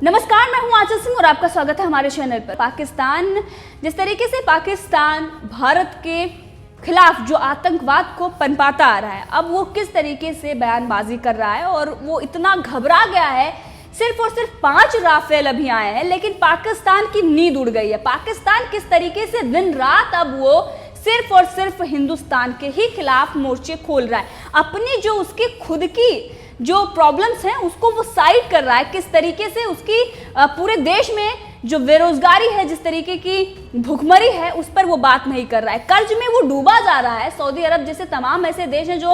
नमस्कार, मैं हूं आंचल सिंह और आपका स्वागत है हमारे चैनल पर। पाकिस्तान जिस तरीके से भारत के खिलाफ जो आतंकवाद को पनपाता आ रहा है, अब वो किस तरीके से बयानबाजी कर रहा है और वो इतना घबरा गया है। सिर्फ और सिर्फ 5 राफेल अभी आए हैं, लेकिन पाकिस्तान की नींद उड़ गई है। पाकिस्तान किस तरीके से दिन रात अब वो सिर्फ और सिर्फ हिंदुस्तान के ही खिलाफ मोर्चे खोल रहा है। अपनी जो उसकी खुद की जो प्रॉब्लम्स हैं उसको वो साइड कर रहा है। किस तरीके से उसकी पूरे देश में जो बेरोजगारी है, जिस तरीके की भुखमरी है, उस पर वो बात नहीं कर रहा है। कर्ज में वो डूबा जा रहा है। सऊदी अरब जैसे तमाम ऐसे देश हैं जो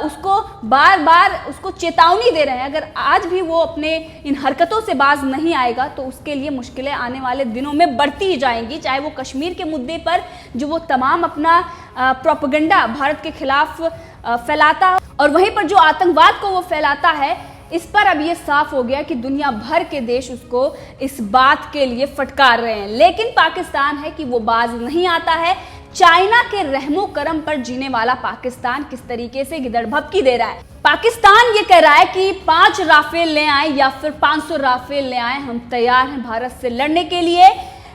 उसको बार बार उसको चेतावनी दे रहे हैं। अगर आज भी वो अपने इन हरकतों से बाज नहीं आएगा तो उसके लिए मुश्किलें आने वाले दिनों में बढ़ती ही जाएंगी। चाहे वो कश्मीर के मुद्दे पर जो वो तमाम अपना प्रोपेगेंडा भारत के खिलाफ फैलाता और वहीं पर जो आतंकवाद को वो फैलाता है, इस पर अब ये साफ हो गया कि दुनिया भर के देश उसको इस बात के लिए फटकार रहे हैं। लेकिन पाकिस्तान है कि वो बाज नहीं आता है। चाइना के रहमो करम पर जीने वाला पाकिस्तान किस तरीके से गिदड़भपकी दे रहा है। पाकिस्तान ये कह रहा है कि 5 राफेल ले आए या फिर 500 राफेल ले आए, हम तैयार हैं भारत से लड़ने के लिए।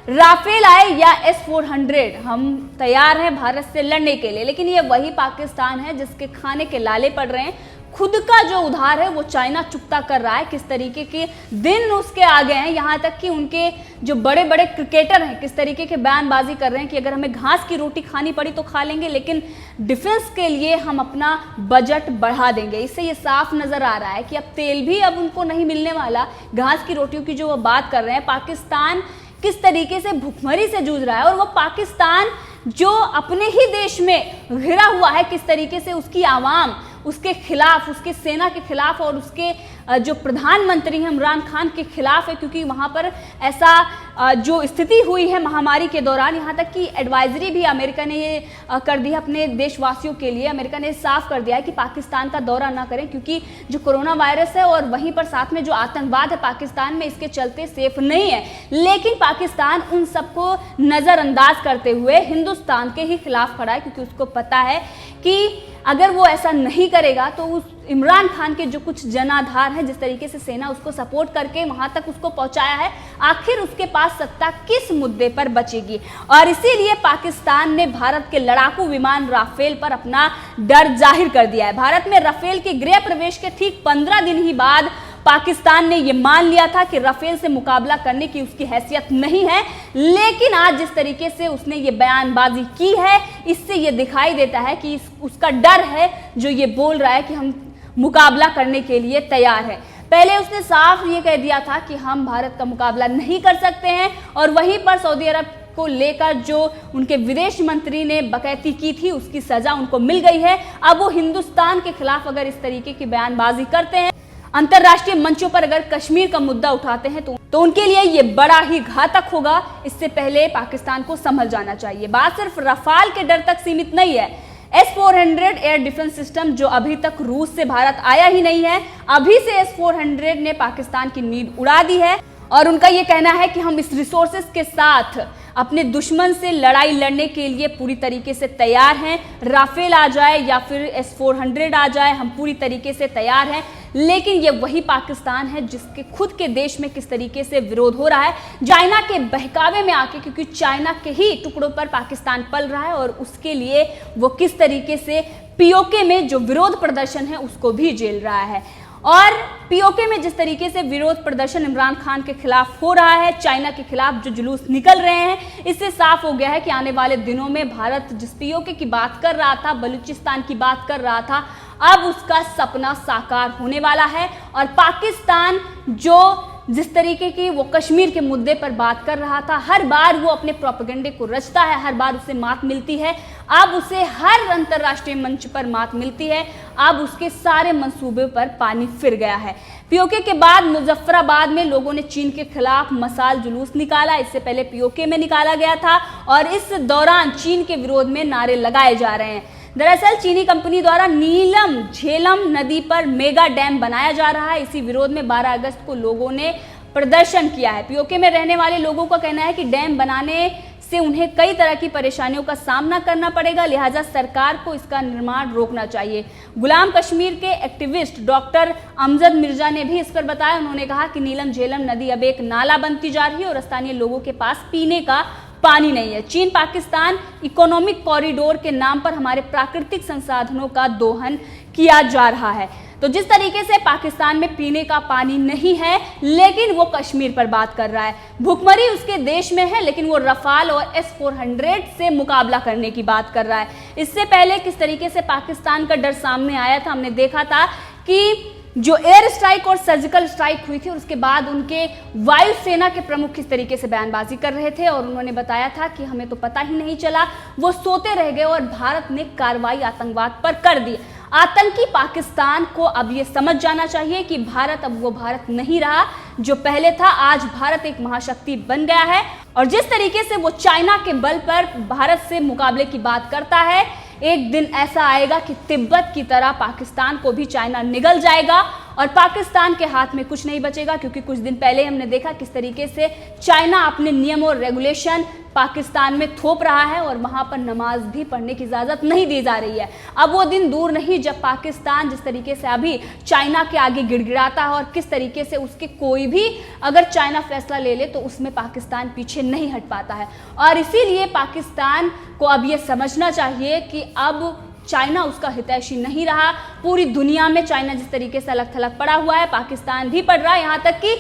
राफेल आए या S-400, हम तैयार हैं भारत से लड़ने के लिए। लेकिन ये वही पाकिस्तान है जिसके खाने के लाले पड़ रहे हैं। खुद का जो उधार है वो चाइना चुकता कर रहा है। किस तरीके के दिन उसके आगे हैं, यहाँ तक कि उनके जो बड़े बड़े क्रिकेटर हैं किस तरीके के बयानबाजी कर रहे हैं कि अगर हमें घास की रोटी खानी पड़ी तो खा लेंगे, लेकिन डिफेंस के लिए हम अपना बजट बढ़ा देंगे। इससे ये साफ नजर आ रहा है कि अब तेल भी अब उनको नहीं मिलने वाला। घास की रोटियों की जो वो बात कर रहे हैं, पाकिस्तान किस तरीके से भुखमरी से जूझ रहा है और वो पाकिस्तान जो अपने ही देश में घिरा हुआ है, किस तरीके से उसकी आवाम उसके खिलाफ, उसके सेना के खिलाफ और उसके जो प्रधानमंत्री हैं इमरान खान के खिलाफ है। क्योंकि वहां पर ऐसा जो स्थिति हुई है महामारी के दौरान, यहाँ तक कि एडवाइजरी भी अमेरिका ने ये कर दी है अपने देशवासियों के लिए। अमेरिका ने साफ कर दिया है कि पाकिस्तान का दौरा ना करें, क्योंकि जो कोरोना वायरस है और वहीं पर साथ में जो आतंकवाद है पाकिस्तान में, इसके चलते सेफ नहीं है। लेकिन पाकिस्तान उन सबको नजरअंदाज करते हुए हिंदुस्तान के ही खिलाफ खड़ा है, क्योंकि उसको पता है कि अगर वो ऐसा नहीं करेगा तो उस इमरान खान के जो कुछ जनाधार हैं, जिस तरीके से सेना उसको सपोर्ट करके वहां तक उसको पहुंचाया है, आखिर उसके पास सत्ता किस मुद्दे पर बचेगी। और इसीलिए पाकिस्तान ने भारत के लड़ाकू विमान राफेल पर अपना डर जाहिर कर दिया है। भारत में राफेल के गृह प्रवेश के ठीक 15 दिन ही बाद पाकिस्तान ने यह मान लिया था कि राफेल से मुकाबला करने की उसकी हैसियत नहीं है। लेकिन आज जिस तरीके से उसने ये बयानबाजी की है, इससे ये दिखाई देता है कि उसका डर है जो ये बोल रहा है कि हम मुकाबला करने के लिए तैयार है। पहले उसने साफ ये कह दिया था कि हम भारत का मुकाबला नहीं कर सकते हैं, और वहीं पर सऊदी अरब को लेकर जो उनके विदेश मंत्री ने बकैती की थी उसकी सजा उनको मिल गई है। अब वो हिंदुस्तान के खिलाफ अगर इस तरीके की बयानबाजी करते हैं, अंतरराष्ट्रीय मंचों पर अगर कश्मीर का मुद्दा उठाते हैं तो उनके लिए ये बड़ा ही घातक होगा। इससे पहले पाकिस्तान को संभल जाना चाहिए। बात सिर्फ रफाल के डर तक सीमित नहीं है। S-400 एयर डिफेंस सिस्टम जो अभी तक रूस से भारत आया ही नहीं है, अभी से S-400 ने पाकिस्तान की नींद उड़ा दी है। और उनका ये कहना है कि हम इस रिसोर्सेज के साथ अपने दुश्मन से लड़ाई लड़ने के लिए पूरी तरीके से तैयार हैं। राफेल आ जाए या फिर S-400 आ जाए, हम पूरी तरीके से तैयार हैं। लेकिन ये वही पाकिस्तान है जिसके खुद के देश में किस तरीके से विरोध हो रहा है, चाइना के बहकावे में आके, क्योंकि चाइना के ही टुकड़ों पर पाकिस्तान पल रहा है और उसके लिए वो किस तरीके से POK में जो विरोध प्रदर्शन है उसको भी झेल रहा है। और POK में जिस तरीके से विरोध प्रदर्शन इमरान खान के खिलाफ हो रहा है, चाइना के खिलाफ जो जुलूस निकल रहे हैं, इससे साफ हो गया है कि आने वाले दिनों में भारत जिस POK की बात कर रहा था, बलूचिस्तान की बात कर रहा था, अब उसका सपना साकार होने वाला है। और पाकिस्तान जो जिस तरीके की वो कश्मीर के मुद्दे पर बात कर रहा था, हर बार वो अपने प्रोपेगेंडे को रचता है, हर बार उसे मात मिलती है। अब उसे हर अंतर्राष्ट्रीय मंच पर मात मिलती है। अब उसके सारे मंसूबे पर पानी फिर गया है। POK के बाद मुजफ्फराबाद में लोगों ने चीन के खिलाफ मसाल जुलूस निकाला। इससे पहले POK में निकाला गया था और इस दौरान चीन के विरोध में नारे लगाए जा रहे हैं। दरअसल चीनी कंपनी द्वारा नीलम झेलम नदी पर मेगा डैम बनाया जा रहा है। इसी विरोध में 12 अगस्त को लोगों ने प्रदर्शन किया है। POK में रहने वाले लोगों का कहना है कि डैम बनाने इससे उन्हें कई तरह की परेशानियों का सामना करना पड़ेगा, लिहाजा सरकार को इसका निर्माण रोकना चाहिए। गुलाम कश्मीर के एक्टिविस्ट डॉक्टर अमजद मिर्जा ने भी इस पर बताया। उन्होंने कहा कि नीलम झेलम नदी अब एक नाला बनती जा रही है और स्थानीय लोगों के पास पीने का पानी नहीं है। चीन पाकिस्तान इकोनॉमिक कॉरिडोर के नाम पर हमारे प्राकृतिक संसाधनों का दोहन किया जा रहा है। तो जिस तरीके से पाकिस्तान में पीने का पानी नहीं है, लेकिन वो कश्मीर पर बात कर रहा है। भुखमरी उसके देश में है, लेकिन वो रफाल और S-400 से मुकाबला करने की बात कर रहा है। इससे पहले किस तरीके से पाकिस्तान का डर सामने आया था, हमने देखा था कि जो एयर स्ट्राइक और सर्जिकल स्ट्राइक हुई थी, उसके बाद उनके वायुसेना के प्रमुख किस तरीके से बयानबाजी कर रहे थे और उन्होंने बताया था कि हमें तो पता ही नहीं चला, वो सोते रह गए और भारत ने कार्रवाई आतंकवाद पर कर दी। आतंकी पाकिस्तान को अब ये समझ जाना चाहिए कि भारत अब वो भारत नहीं रहा जो पहले था। आज भारत एक महाशक्ति बन गया है और जिस तरीके से वो चाइना के बल पर भारत से मुकाबले की बात करता है, एक दिन ऐसा आएगा कि तिब्बत की तरह पाकिस्तान को भी चाइना निगल जाएगा और पाकिस्तान के हाथ में कुछ नहीं बचेगा। क्योंकि कुछ दिन पहले हमने देखा किस तरीके से चाइना अपने नियम और रेगुलेशन पाकिस्तान में थोप रहा है और वहां पर नमाज भी पढ़ने की इजाजत नहीं दी जा रही है। अब वो दिन दूर नहीं जब पाकिस्तान जिस तरीके से अभी चाइना के आगे गिड़गिड़ाता है और किस तरीके से उसके कोई भी अगर चाइना फैसला ले ले तो उसमें पाकिस्तान पीछे नहीं हट पाता है। और इसीलिए पाकिस्तान को अब ये समझना चाहिए कि अब चाइना उसका हितैषी नहीं रहा। पूरी दुनिया में चाइना जिस तरीके से अलग थलग पड़ा हुआ है, पाकिस्तान भी पड़ रहा है। यहाँ तक कि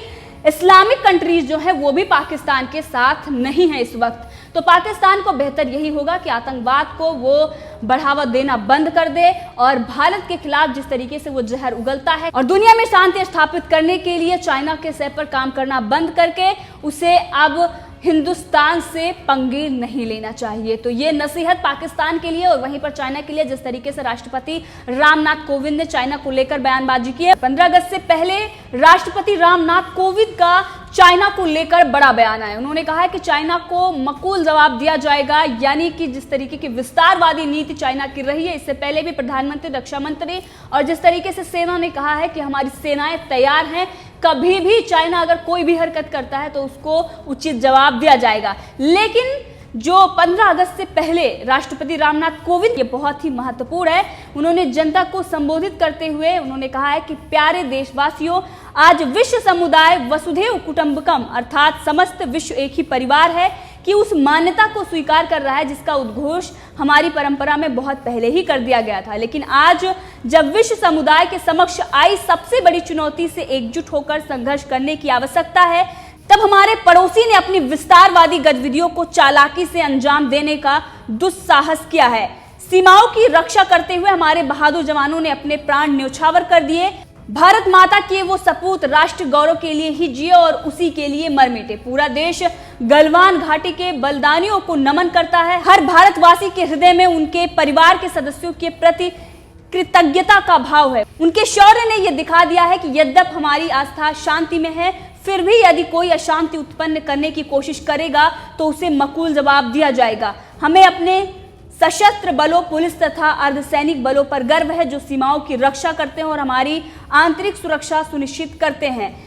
इस्लामिक कंट्रीज जो है वो भी पाकिस्तान के साथ नहीं है इस वक्त। तो पाकिस्तान को बेहतर यही होगा कि आतंकवाद को वो बढ़ावा देना बंद कर दे और भारत के खिलाफ जिस तरीके से वो जहर उगलता है और दुनिया में शांति स्थापित करने के लिए चाइना के सर पर काम करना बंद करके उसे अब हिंदुस्तान से पंगे नहीं लेना चाहिए। तो ये नसीहत पाकिस्तान के लिए और वहीं पर चाइना के लिए। जिस तरीके से राष्ट्रपति रामनाथ कोविंद ने चाइना को लेकर बयानबाजी की है, 15 अगस्त से पहले राष्ट्रपति रामनाथ कोविंद का चाइना को लेकर बड़ा बयान आया। उन्होंने कहा है कि चाइना को मकूल जवाब दिया जाएगा, यानी कि जिस तरीके की विस्तारवादी नीति चाइना की रही है, इससे पहले भी प्रधानमंत्री, रक्षा मंत्री और जिस तरीके से सेना ने कहा है कि हमारी सेनाएं तैयार हैं, कभी भी चाइना अगर कोई भी हरकत करता है तो उसको उचित जवाब दिया जाएगा। लेकिन जो 15 अगस्त से पहले राष्ट्रपति रामनाथ कोविंद, ये बहुत ही महत्वपूर्ण है, उन्होंने जनता को संबोधित करते हुए उन्होंने कहा है कि प्यारे देशवासियों, आज विश्व समुदाय वसुधैव कुटुंबकम अर्थात समस्त विश्व एक ही परिवार है कि उस मान्यता को स्वीकार कर रहा है जिसका उद्घोष हमारी परंपरा में बहुत पहले ही कर दिया गया था। लेकिन आज जब विश्व समुदाय के समक्ष आई सबसे बड़ी चुनौती से एकजुट होकर संघर्ष करने की आवश्यकता है, तब हमारे पड़ोसी ने अपनी विस्तारवादी गतिविधियों को चालाकी से अंजाम देने का दुस्साहस किया है। सीमाओं की रक्षा करते हुए हमारे बहादुर जवानों ने अपने प्राण न्यौछावर कर दिए। भारत माता के वो सपूत राष्ट्र गौरव के लिए ही जिए और उसी के लिए मर मिटे। पूरा देश गलवान घाटी के बलिदानियों को नमन करता है। हर भारतवासी के हृदय में उनके परिवार के सदस्यों के प्रति कृतज्ञता का भाव है। उनके शौर्य ने यह दिखा दिया है कि यद्यप हमारी आस्था शांति में है, फिर भी यदि कोई अशांति उत्पन्न करने की कोशिश करेगा तो उसे मकूल जवाब दिया जाएगा। हमें अपने सशस्त्र बलों, पुलिस तथा अर्धसैनिक बलों पर गर्व है जो सीमाओं की रक्षा करते हैं और हमारी आंतरिक सुरक्षा सुनिश्चित करते हैं।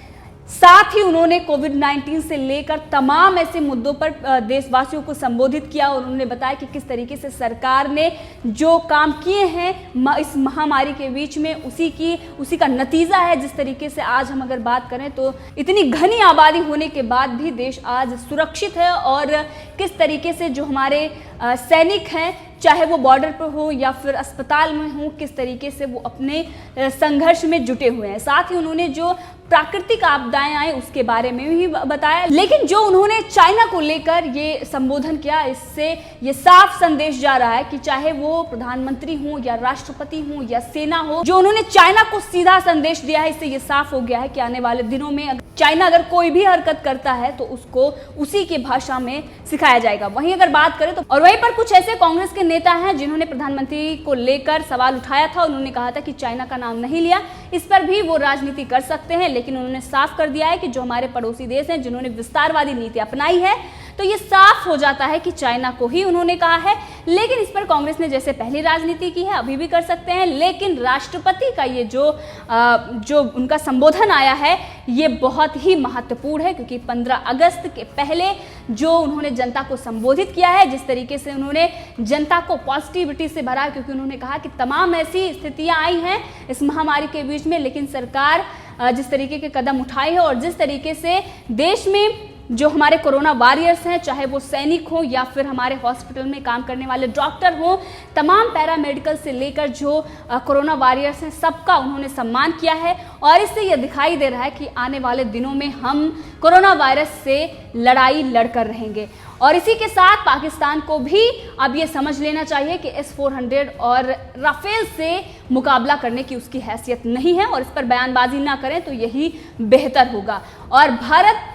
साथ ही उन्होंने कोविड-19 से लेकर तमाम ऐसे मुद्दों पर देशवासियों को संबोधित किया और उन्होंने बताया कि किस तरीके से सरकार ने जो काम किए हैं इस महामारी के बीच में उसी का नतीजा है। जिस तरीके से आज हम अगर बात करें तो इतनी घनी आबादी होने के बाद भी देश आज सुरक्षित है और किस तरीके से जो हमारे सैनिक हैं, चाहे वो बॉर्डर पर हो या फिर अस्पताल में हो, किस तरीके से वो अपने संघर्ष में जुटे हुए हैं। साथ ही उन्होंने जो प्राकृतिक आपदाएं आए उसके बारे में भी बताया। लेकिन जो उन्होंने चाइना को लेकर ये संबोधन किया, इससे ये साफ संदेश जा रहा है कि चाहे वो प्रधानमंत्री हो या राष्ट्रपति हो या सेना हो, जो उन्होंने चाइना को सीधा संदेश दिया है, इससे ये साफ हो गया है कि आने वाले दिनों में चाइना अगर कोई भी हरकत करता है तो उसको उसी की भाषा में सिखाया जाएगा। वहीं अगर बात करें तो और वहीं पर कुछ ऐसे कांग्रेस के नेता हैं जिन्होंने प्रधानमंत्री को लेकर सवाल उठाया था। उन्होंने कहा था कि चाइना का नाम नहीं लिया, इस पर भी वो राजनीति कर सकते हैं, लेकिन उन्होंने साफ कर दिया है कि जो हमारे पड़ोसी देश हैं जिन्होंने विस्तारवादी नीति अपनाई है, तो ये साफ हो जाता है कि चाइना को ही उन्होंने कहा है। लेकिन इस पर कांग्रेस ने जैसे पहली राजनीति की है, अभी भी कर सकते हैं, लेकिन राष्ट्रपति का ये जो उनका संबोधन आया है ये बहुत ही महत्वपूर्ण है, क्योंकि 15 अगस्त के पहले जो उन्होंने जनता को संबोधित किया है, जिस तरीके से उन्होंने जनता को पॉजिटिविटी से भरा, क्योंकि उन्होंने कहा कि तमाम ऐसी स्थितियां आई हैं इस महामारी के बीच में, लेकिन सरकार जिस तरीके के कदम उठाए हैं और जिस तरीके से देश में जो हमारे कोरोना वॉरियर्स हैं, चाहे वो सैनिक हो या फिर हमारे हॉस्पिटल में काम करने वाले डॉक्टर हो, तमाम पैरामेडिकल से लेकर जो कोरोना वॉरियर्स हैं, सबका उन्होंने सम्मान किया है। और इससे यह दिखाई दे रहा है कि आने वाले दिनों में हम कोरोना वायरस से लड़ाई लड़कर रहेंगे। और इसी के साथ पाकिस्तान को भी अब ये समझ लेना चाहिए कि S-400 और राफेल से मुकाबला करने की उसकी हैसियत नहीं है, और इस पर बयानबाजी ना करें तो यही बेहतर होगा। और भारत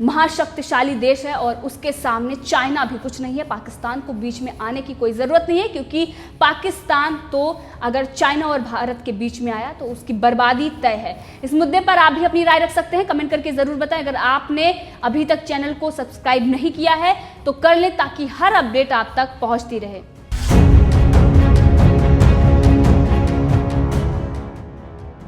महाशक्तिशाली देश है और उसके सामने चाइना भी कुछ नहीं है। पाकिस्तान को बीच में आने की कोई ज़रूरत नहीं है, क्योंकि पाकिस्तान तो अगर चाइना और भारत के बीच में आया तो उसकी बर्बादी तय है। इस मुद्दे पर आप भी अपनी राय रख सकते हैं, कमेंट करके ज़रूर बताएं। अगर आपने अभी तक चैनल को सब्सक्राइब नहीं किया है तो कर लें, ताकि हर अपडेट आप तक पहुंचती रहे।